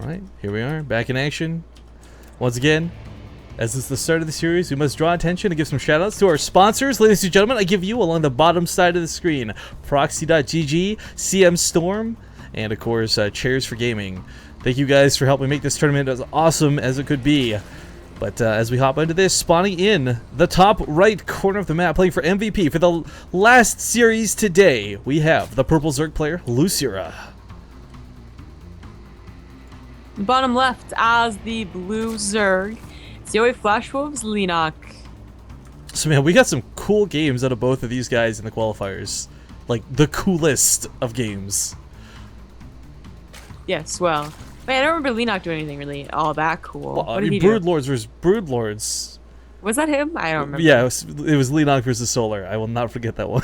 Alright, here we are, back in action. Once again, as it's the start of the series, we must draw attention and give some shoutouts to our sponsors. Ladies and gentlemen, I give you, along the bottom side of the screen, Proxy.gg, CM Storm, and of course, Chairs for Gaming. Thank you guys for helping make this tournament as awesome as it could be. But as we hop into this, spawning in the top right corner of the map, playing for MVP for the last series today, we have the purple Zerg player, Losira. Bottom left as the blue Zerg, it's the Flash Wolves, Leenock. So man, we got some cool games out of both of these guys in the qualifiers. Like, the coolest of games. Yes, well. Wait, I don't remember Leenock doing anything really all that cool. Well, what did he Brood do? Lords versus Brood Lords. Was that him? I don't remember. Yeah, it was Leenock versus Solar. I will not forget that one.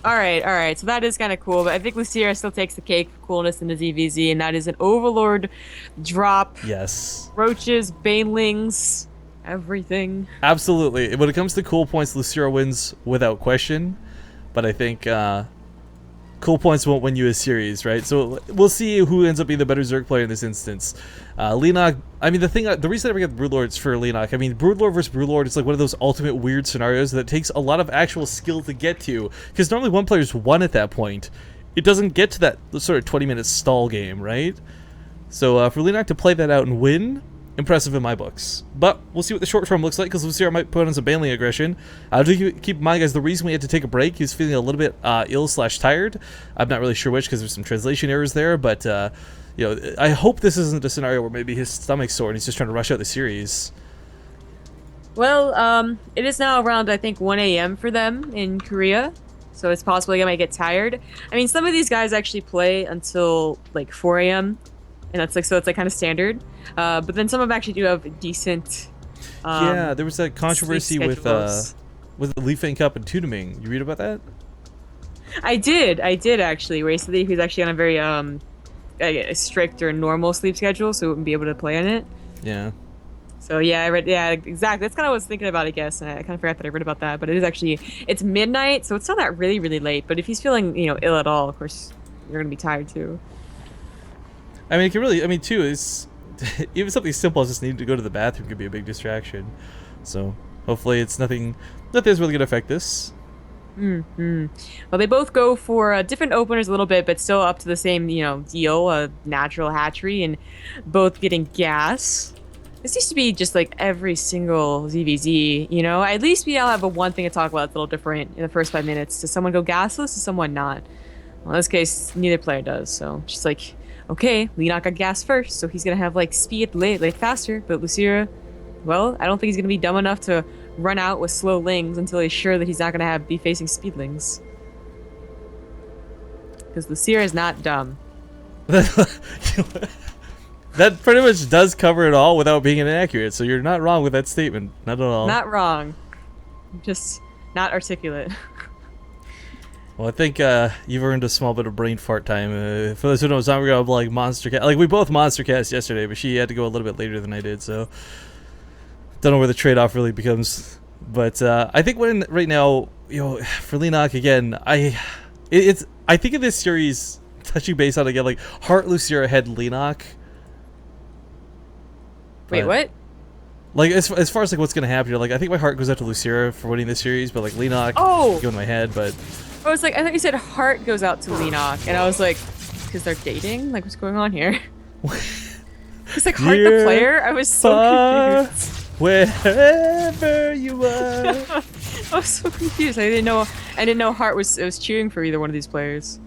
Alright, so that is kind of cool, but I think Losira still takes the cake for coolness in the ZVZ, and that is an Overlord drop. Yes. Roaches, Banelings, everything. Absolutely. When it comes to cool points, Losira wins without question, but I think cool points won't win you a series, right? So we'll see who ends up being the better Zerg player in this instance. Leenock, I mean, the reason I bring up Brood Lords for Leenock, I mean, Brood Lord versus Brood Lord is like one of those ultimate weird scenarios that takes a lot of actual skill to get to, because normally one player's won at that point. It doesn't get to that sort of 20-minute stall game, right? So for Leenock to play that out and win, impressive in my books. But we'll see what the short term looks like, because Losira might put on some Baneling aggression. Do keep in mind, guys, the reason we had to take a break, he was feeling a little bit ill/tired. I'm not really sure which, because there's some translation errors there, but you know, I hope this isn't a scenario where maybe his stomach's sore and he's just trying to rush out the series. Well, it is now around, I think, 1 a.m. for them in Korea, so it's possible they might get tired. I mean, some of these guys actually play until like 4 a.m., and that's like, so it's like kind of standard. But then some of them actually do have decent. Yeah, there was that controversy with the Leenock Cup and Tunaming. You read about that? I did actually. Where he said that he was actually on a very a strict or normal sleep schedule, so he wouldn't be able to play on it. Yeah. So yeah, I read. Yeah, exactly. That's kind of what I was thinking about, I guess. And I kind of forgot that I read about that. But it is actually, it's midnight, so it's not that really late. But if he's feeling, you know, ill at all, of course, you're gonna be tired too. I mean, it can really, I mean, too, is even something simple as just needing to go to the bathroom could be a big distraction. So hopefully it's nothing that's really going to affect this. Well, they both go for different openers a little bit, but still up to the same, you know, deal, a natural hatchery, and both getting gas. This used to be just like every single ZVZ, you know? At least we all have one thing to talk about that's a little different in the first 5 minutes. Does someone go gasless? Does someone not? Well, in this case, neither player does, so just like, okay, Leenock got gas first, so he's gonna have like speed late faster, but Losira, well, I don't think he's gonna be dumb enough to run out with slow lings until he's sure that he's not gonna be facing speedlings. Because Losira is not dumb. That pretty much does cover it all without being inaccurate, so you're not wrong with that statement. Not at all. Not wrong. Just not articulate. Well, I think you've earned a small bit of brain fart time. For those who don't know, we're going to like Monster Cast. Like, we both Monster Cast yesterday, but she had to go a little bit later than I did, so don't know where the trade-off really becomes. But I think right now, you know, for Leenock again, I think in this series, touching base on again, like Heart Losira had Leenock. Wait, what? Like, as far as like what's gonna happen here, like I think my heart goes out to Losira for winning this series, but like Leenock, going in my head, but. I was like, I thought you said heart goes out to Leenock, and I was like, because they're dating? Like, what's going on here? It's like Heart the player? I was so confused. Wherever you are. I was so confused. I didn't know Heart was cheering for either one of these players.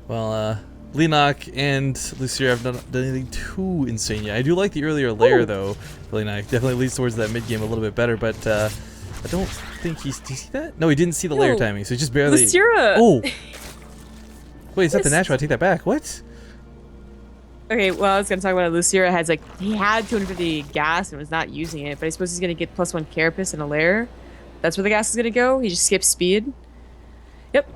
Well, Leenock and Losira have not done anything too insane yet. I do like the earlier layer though. Leenock definitely leads towards that mid game a little bit better, but I don't think he's. Did you see that? No, he didn't see the layer timing, so he just barely. Losira. Oh. Wait, is that the natural? I take that back. What? Okay, well, I was gonna talk about it. Losira has like, he had 250 gas and was not using it, but I suppose he's gonna get +1 carapace and a layer. That's where the gas is gonna go. He just skips speed. Yep.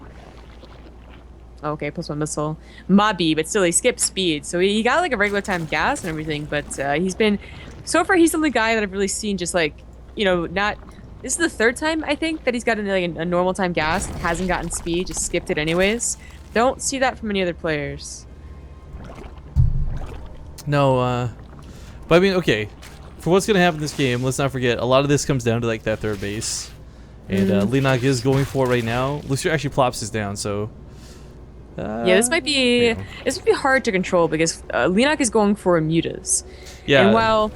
Okay, +1 missile. Mobby, but still he skipped speed, so he got like a regular time gas and everything. But he's been, so far he's the only guy that I've really seen just like, you know, not. This is the third time, I think, that he's gotten like a normal time gas, hasn't gotten speed, just skipped it anyways. Don't see that from any other players. No, but I mean, okay. For what's going to happen in this game, let's not forget, a lot of this comes down to like that third base. And Leenock is going for it right now. Losira actually plops this down, so... yeah, this might be hard to control because Leenock is going for mutas. Yeah. And while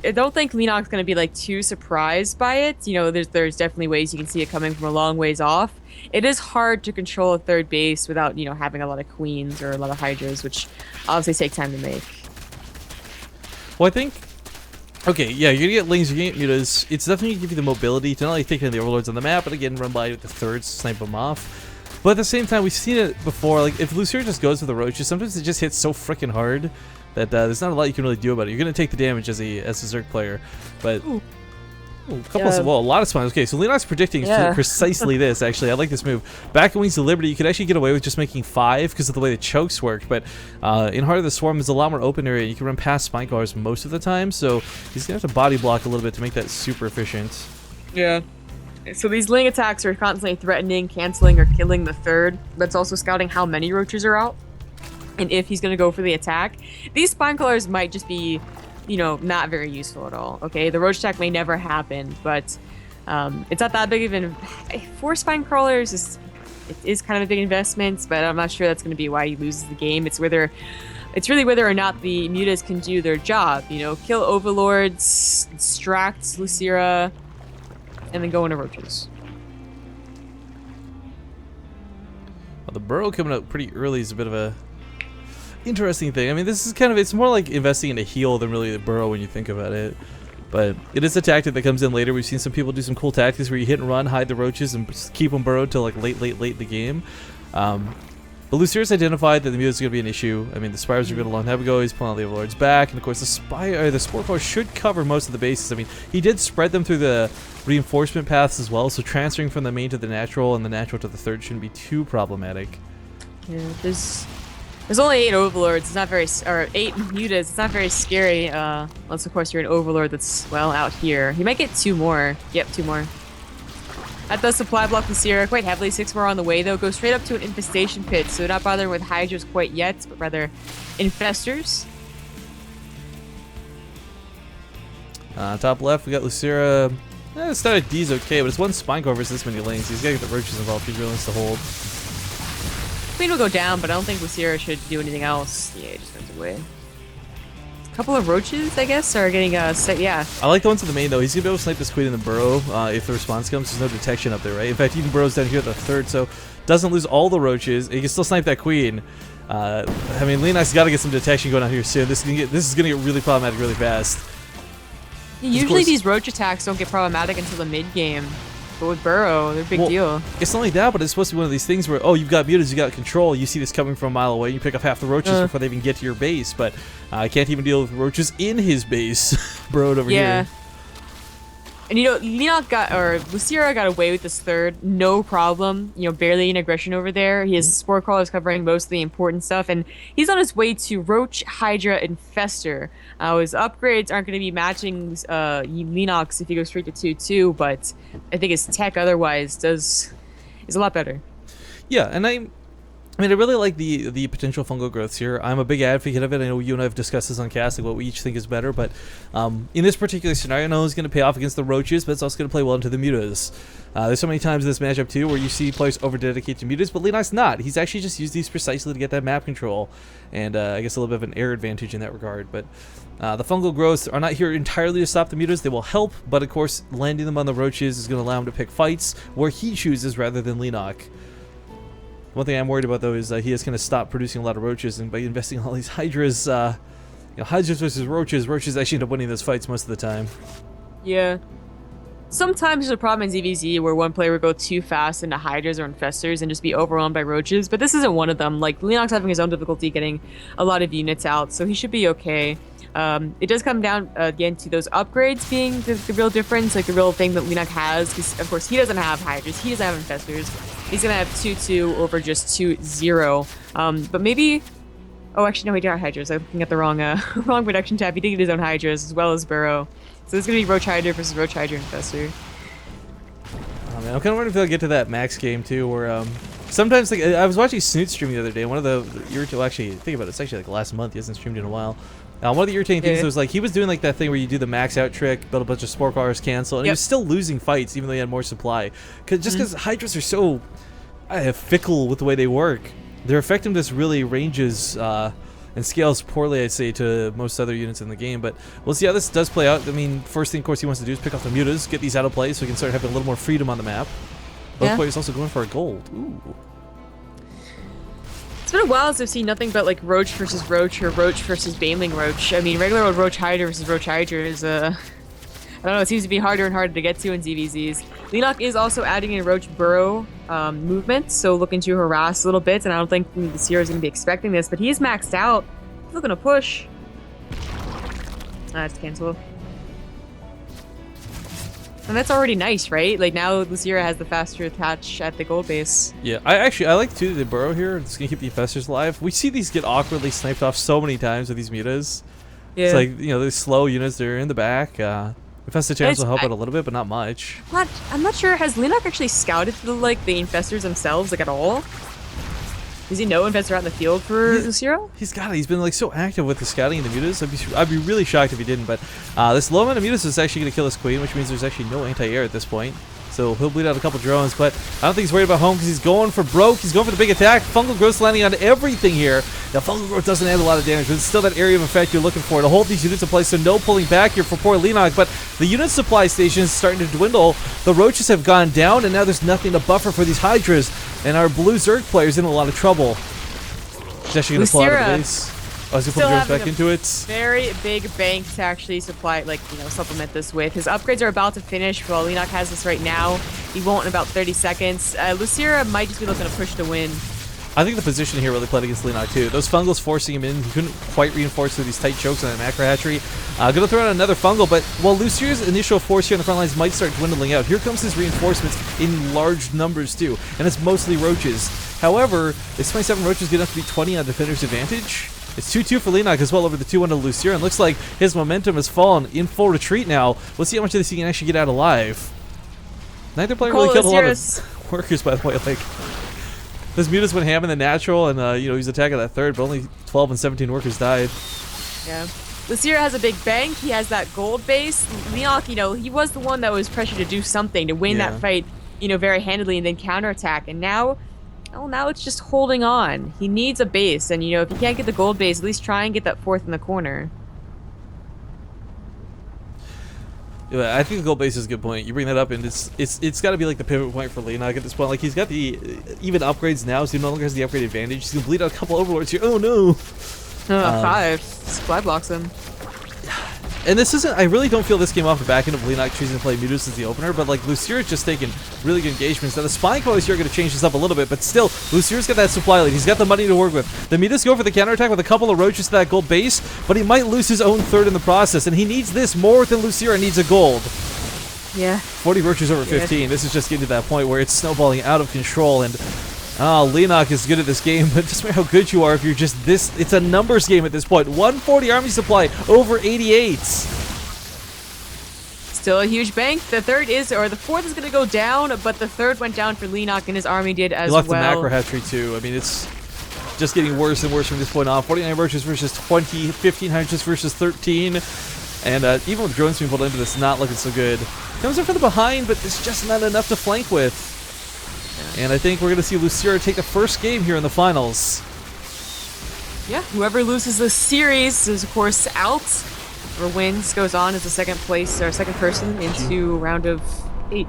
I don't think Leenock's going to be like too surprised by it, you know, there's definitely ways you can see it coming from a long ways off. It is hard to control a third base without, you know, having a lot of queens or a lot of hydras, which obviously take time to make. Well, I think... Okay, yeah, you're gonna get lings, you're gonna get mutas. It's definitely gonna give you the mobility to not only take in the overlords on the map, but again, run by with the thirds, snipe them off. But at the same time, we've seen it before, like, if Losira just goes for the roaches, sometimes it just hits so freaking hard that there's not a lot you can really do about it. You're gonna take the damage as a Zerg player, but... a lot of spawns. Okay, so Leenock's predicting precisely this, actually. I like this move. Back in Wings of Liberty, you could actually get away with just making 5 because of the way the chokes work, but in Heart of the Swarm, there's a lot more open area. You can run past Spinecrawlers most of the time, so he's going to have to body block a little bit to make that super efficient. Yeah. So these Ling attacks are constantly threatening, canceling, or killing the third. That's also scouting how many roaches are out, and if he's going to go for the attack. These Spinecrawlers might just be... you know, not very useful at all. Okay, the roach attack may never happen, but it's not that big of an... 4 spine crawlers is kind of a big investment, but I'm not sure that's going to be why he loses the game. It's really whether or not the mutas can do their job. You know, kill overlords, distract Losira, and then go into roaches. Well, the burrow coming out pretty early is a bit of a interesting thing. I mean, this is kind of, it's more like investing in a heal than really the burrow when you think about it. But it is a tactic that comes in later. We've seen some people do some cool tactics where you hit and run, hide the roaches, and keep them burrowed till like late in the game. But Lucira's identified that the mutas is going to be an issue. I mean, the Spires are good a long time ago. He's pulling all the Overlords back, and of course the Spore Core should cover most of the bases. I mean, he did spread them through the reinforcement paths as well, so transferring from the main to the natural and the natural to the third shouldn't be too problematic. Yeah, there's only 8 overlords. It's not very, or 8 mutas. It's not very scary. Unless of course you're an overlord that's well out here. You might get 2 more. Yep, 2 more. That does supply block Losira quite heavily. 6 more on the way though. Go straight up to an infestation pit. So not bothering with hydras quite yet, but rather infestors. Top left, we got Losira. Started D's okay, but it's one Spinecore versus this many lanes. He's got to get the roaches involved if he really wants to hold. Queen will go down, but I don't think Losira should do anything else. Yeah, he just runs away. A couple of roaches, I guess, are getting set. Yeah. I like the ones in the main though. He's gonna be able to snipe this queen in the burrow if the response comes. There's no detection up there, right? In fact, even burrows down here at the third, so doesn't lose all the roaches. He can still snipe that queen. I mean, Leenock's got to get some detection going on here soon. This is gonna get really problematic really fast. Usually these roach attacks don't get problematic until the mid game. But with Burrow, they're a big deal. It's not only that, but it's supposed to be one of these things where, oh, you've got mutas, you got control, you see this coming from a mile away, you pick up half the roaches before they even get to your base, but I can't even deal with roaches in his base, burrowed over here. And you know, Losira got away with this third, no problem. You know, barely an aggression over there. He has Spore Crawlers covering most of the important stuff, and he's on his way to Roach, Hydra, and Fester. His upgrades aren't going to be matching Leenock's if he goes straight to 2-2, but I think his tech otherwise is a lot better. Yeah, and I mean, I really like the potential fungal growths here. I'm a big advocate of it. I know you and I have discussed this on cast, like what we each think is better, but in this particular scenario, I know it's going to pay off against the roaches, but it's also going to play well into the mutas. There's so many times in this matchup, too, where you see players over-dedicate to mutas, but Leenock's not. He's actually just used these precisely to get that map control, and I guess a little bit of an air advantage in that regard, but the fungal growths are not here entirely to stop the mutas. They will help, but of course, landing them on the roaches is going to allow him to pick fights where he chooses rather than Leenock. One thing I'm worried about, though, is he is going to stop producing a lot of roaches, and by investing in all these hydras, hydras versus roaches actually end up winning those fights most of the time. Yeah. Sometimes there's a problem in ZVZ where one player would go too fast into hydras or infestors and just be overwhelmed by roaches, but this isn't one of them. Like, Leenock's having his own difficulty getting a lot of units out, so he should be okay. It does come down, again, to those upgrades being the real difference, like the real thing that Leenock has, because, of course, he doesn't have hydras, he doesn't have infestors. He's going to have 2-2 over just 2-0. But maybe... Oh, actually, no, he did have hydras. I'm looking at the wrong wrong production tab. He did get his own hydras, as well as Burrow. So it's going to be Roach Hydra versus Roach Hydra Infestor. Oh, man, I'm kind of wondering if they'll get to that max game, too, where sometimes, like, I was watching Snoot stream the other day, and one of the irritating, actually, think about it, it's actually like last month, he hasn't streamed in a while. One of the irritating things was, like, he was doing, like, that thing where you do the max out trick, build a bunch of sport cars, cancel, and he was still losing fights, even though he had more supply. Just because Hydras are so fickle with the way they work. Their effectiveness really ranges and scales poorly, I'd say, to most other units in the game, but we'll see how this does play out. I mean, first thing, of course, he wants to do is pick off the mutas, get these out of play so he can start having a little more freedom on the map. Both players also going for a gold. Ooh. It's been a while since I've seen nothing but like Roach versus Roach or Roach versus Baneling Roach. I mean, regular old Roach Hydra versus Roach Hydra is I don't know, it seems to be harder and harder to get to in ZVZs. Leenock is also adding in Roach Burrow movement, so looking to harass a little bit, and I don't think the Sierra is going to be expecting this, but he's maxed out. He's looking to push. It's canceled. And that's already nice, right? Like, now Losira has the faster attach at the gold base. Yeah, I like too the burrow here. It's gonna keep the infestors alive. We see these get awkwardly sniped off so many times with these mutas. Yeah. It's like, you know, these slow units, they're in the back. Infested channels will help out a little bit, but not much. I'm not sure, has Leenock actually scouted the infestors themselves, like, at all? Does he know infestors are out in the field for Losira? He's got it. He's been like so active with the scouting and the mutas. I'd be really shocked if he didn't. But this low amount of mutas is actually going to kill his queen, which means there's actually no anti-air at this point. So he'll bleed out a couple drones, but I don't think he's worried about home because he's going for broke. He's going for the big attack. Fungal Growth's landing on everything here. Now, Fungal Growth doesn't add a lot of damage, but it's still that area of effect you're looking for to hold these units in place, so no pulling back here for poor Leenock. But the unit supply station is starting to dwindle. The Roaches have gone down, and now there's nothing to buffer for these Hydras. And our Blue Zerg player's in a lot of trouble. He's actually going to pull out of the base. Oh, he's going to put drones back into it. Very big bank to actually supply, like, you know, supplement this with. His upgrades are about to finish. Well, Leenock has this right now. He won't in about 30 seconds. Losira might just be looking to push to win. I think the position here really played against Leenock too. Those fungals forcing him in. He couldn't quite reinforce through these tight chokes on that macro hatchery. Gonna throw out another fungal, but while Losira's initial force here on the front lines might start dwindling out, here comes his reinforcements in large numbers too, and it's mostly Roaches. However, this 27 Roaches get enough to be 20 on defender's advantage. It's 2-2 for Leenock as well over the 2-1 to Losira, and looks like his momentum has fallen in full retreat now. Let's see how much of this he can actually get out alive. Neither player really killed a lot of workers, by the way. Like, this mutas went ham in the natural, and you know, he's attacking that third, but only 12 and 17 workers died. Yeah. Losira has a big bank. He has that gold base. Leenock, you know, he was the one that was pressured to do something to win that fight, you know, very handily and then counterattack. And now, well, now it's just holding on. He needs a base, and you know, if he can't get the gold base, at least try and get that fourth in the corner. Yeah, I think the gold base is a good point. You bring that up, and it's got to be like the pivot point for Leenock at this point. Like, he's got the even upgrades now, so he no longer has the upgrade advantage. He's gonna bleed out a couple overlords here. Oh no! 5 supply blocks him. And this isn't. I really don't feel this came off the back end of Leenock choosing to play mutas as the opener, but like Losira's just taking really good engagements. Now the spine coils here are going to change this up a little bit, but still, Losira's got that supply lead. He's got the money to work with. The mutas go for the counterattack with a couple of Roaches to that gold base, but he might lose his own third in the process, and he needs this more than Losira needs a gold. Yeah. 40 Roaches over 15. This is just getting to that point where it's snowballing out of control, and Leenock is good at this game, but just how good you are if you're just this. It's a numbers game at this point. 140 army supply over 88. Still a huge bank. The third is, or the fourth is going to go down, but the third went down for Leenock, and his army did as well. He left the macro hatchery too. I mean, it's just getting worse and worse from this point on. 49 Roaches versus 20, 15 Hydras versus 13, and even with drones being pulled into this, not looking so good. Comes in from the behind, but it's just not enough to flank with. And I think we're going to see Losira take the first game here in the finals. Yeah, whoever loses this series is, of course, out. Whoever wins goes on as the second place, or second person into round of 8.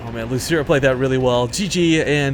Oh man, Losira played that really well. GG, and